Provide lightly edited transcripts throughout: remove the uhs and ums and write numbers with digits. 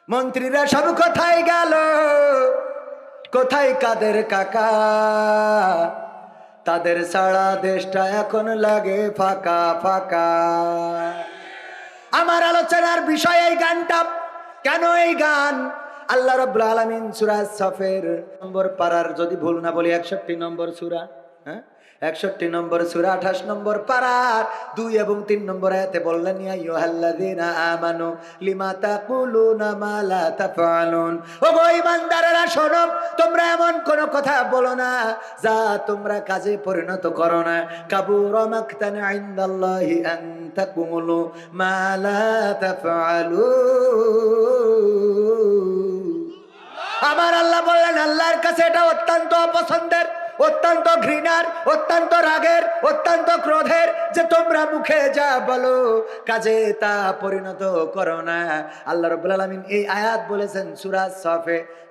মন্ত্রীরা সব কোথায় গেল, কোথায় কাদের কাকা? তাদের সারা দেশটা এখন লাগে ফাঁকা ফাঁকা। আমার আলোচনার বিষয় এই গানটা। কেন এই গান? আল্লাহ রাব্বুল আলামিন সূরা সফের নম্বর পারার, যদি ভুল না বলি 61 নম্বর সূরা, 61 নম্বর সূরা 28 নম্বর পারার 2 এবং 3 নম্বর আয়াতে বললেন, ইয়া আইয়ুহাল্লাযীনা আমানু লিমা তাকুলুনা মা লা তাফআলুন। ও গো ঈমানদারেরা শোনো, তোমরা এমন কোন কথা বলো না যা তোমরা কাজে পরিণত করো না। কাবুরা মাকতান ইনদাল্লাহি আন তাকুলু মা লা তাফআলুন। আমার আল্লাহ বললেন, আল্লাহর কাছে এটা অত্যন্ত অপছন্দের, অত্যন্ত ঘৃণার, অত্যন্ত রাগের, অত্যন্ত ক্রোধের যে তোমরা মুখে যা বলো কাজে তা পরিণত করো না। আল্লাহ রাব্বুল আলামিন এই আয়াত বলেছেন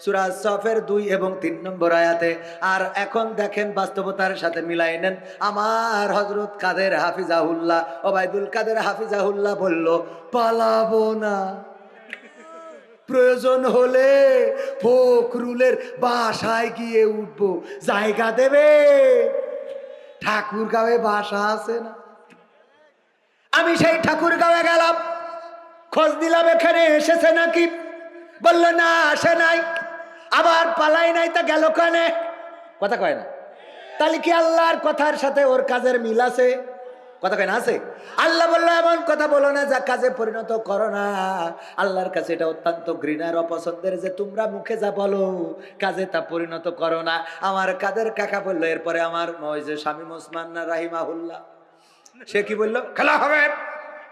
সূরা সফের 2 এবং 3 নম্বর আয়াতে। আর এখন দেখেন বাস্তবতার সাথে মিলাই নেন। আমার হযরত কাদের হাফিজাহুল্লাহ, ওবায়দুল কাদের হাফিজাহুল্লাহ বলল, পালাবো না, প্রয়োজন হলে ফখরুলের বাসায় গিয়ে উঠবো, জায়গা দেবে? ঠাকুরগাঁওয়ে বাসা আছে না? আমি সেই ঠাকুরগাঁওয়ে গেলাম, খোঁজ দিলাম এখানে এসেছে নাকি, বললো না আসে নাই। আবার পালাই নাই, তা গেল কানে? কথা কয় না। তাহলে কি আল্লাহর কথার সাথে ওর কাজের মিল আছে? কথা কয় না, আছে? আল্লাহ বললো এমন কথা বলো না যা কাজে পরিণত করো না। আল্লাহর কাছে এটা অত্যন্ত ঘৃণার অপছন্দের যে তোমরা মুখে যা বলো কাজে তা পরিণত করো না। আমার কাদের কাকা বললো, এরপরে আমার ওই যে শামীম ওসমান রাহিমাহুল্লাহ, সে কি বললো, খেলা হবে,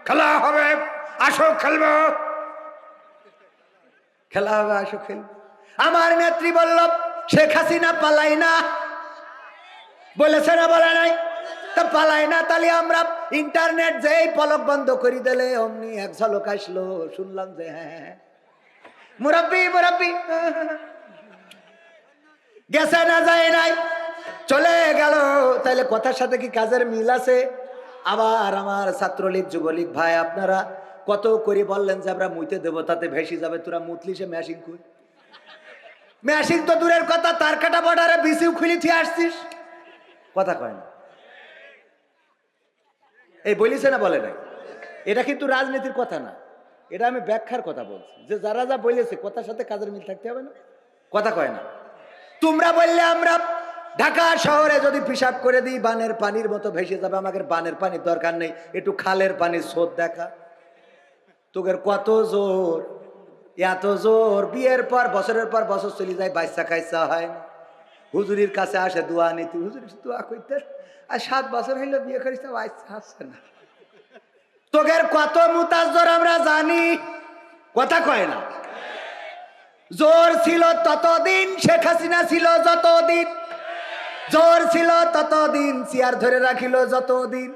খেলা হবে, আসো খেলবো, খেলা হবে, আসো খেলবো। আমার নেত্রী বলল, শেখ হাসিনা পালাই না, বলেছে না বলে নাই? তা পালাই না, তাহলে আমরা ইন্টারনেট যেই পলক বন্ধ করে দিলে অমনি এক ঝলক আসলো, শুনলাম যে হ্যাঁ মুরব্বি মুরব্বি গেছে না যায় নাই, চলে গেল। তাইলে কথার সাথে কি কাজের মিল আছে? আবার আমার ছাত্রলীগ যুবলীগ ভাই, আপনারা কত করে বললেন যে আমরা মুইতে দেবো, তাতে ভেসে যাবে, তোরা মুতলি সে ম্যাশিং কই? ম্যাশিং তো দূরের কথা, তার কাটা বর্ডারে বিসিউ খুলি থিয়ে আসছিস, কথা কয় না। এই বলিছে না বলে নাই? এটা কিন্তু রাজনীতির কথা না, এটা আমি ব্যাখ্যার কথা বলছি, যে যারা যা বলেছে কথার সাথে কাজের মিল থাকতে হবে না, কথা কয় না। তোমরা বললে আমরা ঢাকা শহরে যদি পিশাব করে দিই বানের পানির মতো ভেসে যাবে, আমাদের বানের পানির দরকার নেই, একটু খালের পানির স্রোত দেখা। তোদের কত জোর, এত জোর, বিয়ের পর বছরের পর বছর চলে যায়, বাচ্চা কাচ্চা হয় না, হুজুরির কাছে আসে দোয়া নিতে, হুজুর দোয়া করতে, আর 7 বছর হইলো বিয়ে করিস, বাচ্চা আসছে না। তোদের কত মুতাজ জোর আমরা জানি, কথা কয় না। জোর ছিল ততদিন, শেখ হাসিনা ছিল যতদিন, জোর ছিল ততদিন, চেয়ার ধরে রাখিল যতদিন,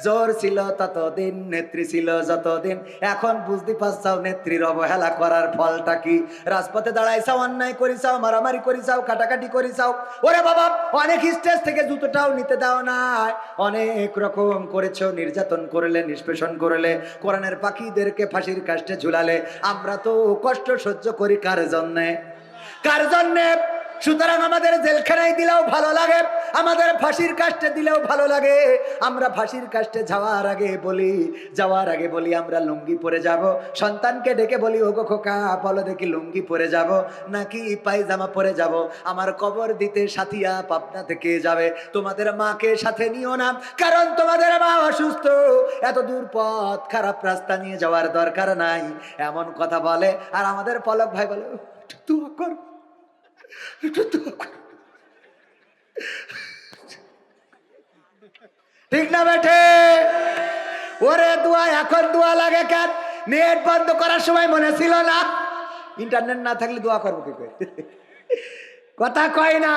জোর ছিল ততদিন, নেত্রী ছিল যতদিন। এখন বুঝতে পারছাও নেত্রীর অবহেলা করার ফলটা কি? রাজপথে দাঁড়াইছাও, অন্যায় করিছাও, মারামারি করিছাও, কাটাকাটি করিছাও। ওরে বাবা, অনেক স্টেজ থেকে জুতোটাও নিতে দাও নাই, অনেক রকম করেছো, নির্যাতন করলে, নিষ্পেষণ করলে, কোরআনের পাখিদেরকে ফাঁসির কাষ্টে ঝুলালে। আমরা তো কষ্ট সহ্য করি কার জন্যে? কার জন্যে? সুতরাং আমাদের জেলখানায় দিলেও ভালো লাগে, আমাদের ফাঁসির কাষ্টে দিলেও ভালো লাগে। আমরা ফাঁসির কাষ্টে যাওয়ার আগে বলি আমরা লুঙ্গি পরে যাব। সন্তানকে ডেকে বলি, ওগো খোকা বলো দেখি লুঙ্গি পরে যাব নাকি পায়জামা পরে যাব? আমার কবর দিতে সাথিয়া পাবনা থেকে যাবে, তোমাদের মাকে সাথে নিও না, কারণ তোমাদের মা অসুস্থ, এত দূর পথ খারাপ রাস্তা নিয়ে যাওয়ার দরকার নাই। এমন কথা বলে। আর আমাদের পলক ভাই বলে, দোয়া কর, ঠিক না বেঠে? ওরে দোয়া এখন দোয়া লাগে কেন? নেট বন্ধ করার সময় মনে ছিল না? ইন্টারনেট না থাকলে দোয়া করবো কি করে? কথা কয় না।